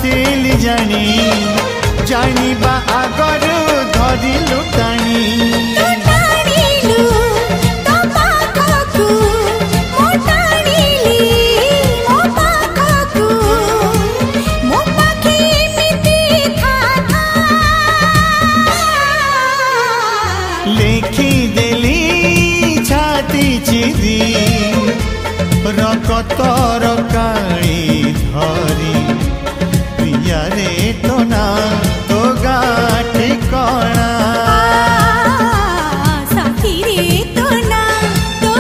खोजिली जानी जानिबा आगरु धरिलु टाणी लेखी देली छाती चिरी रकतर काली धरी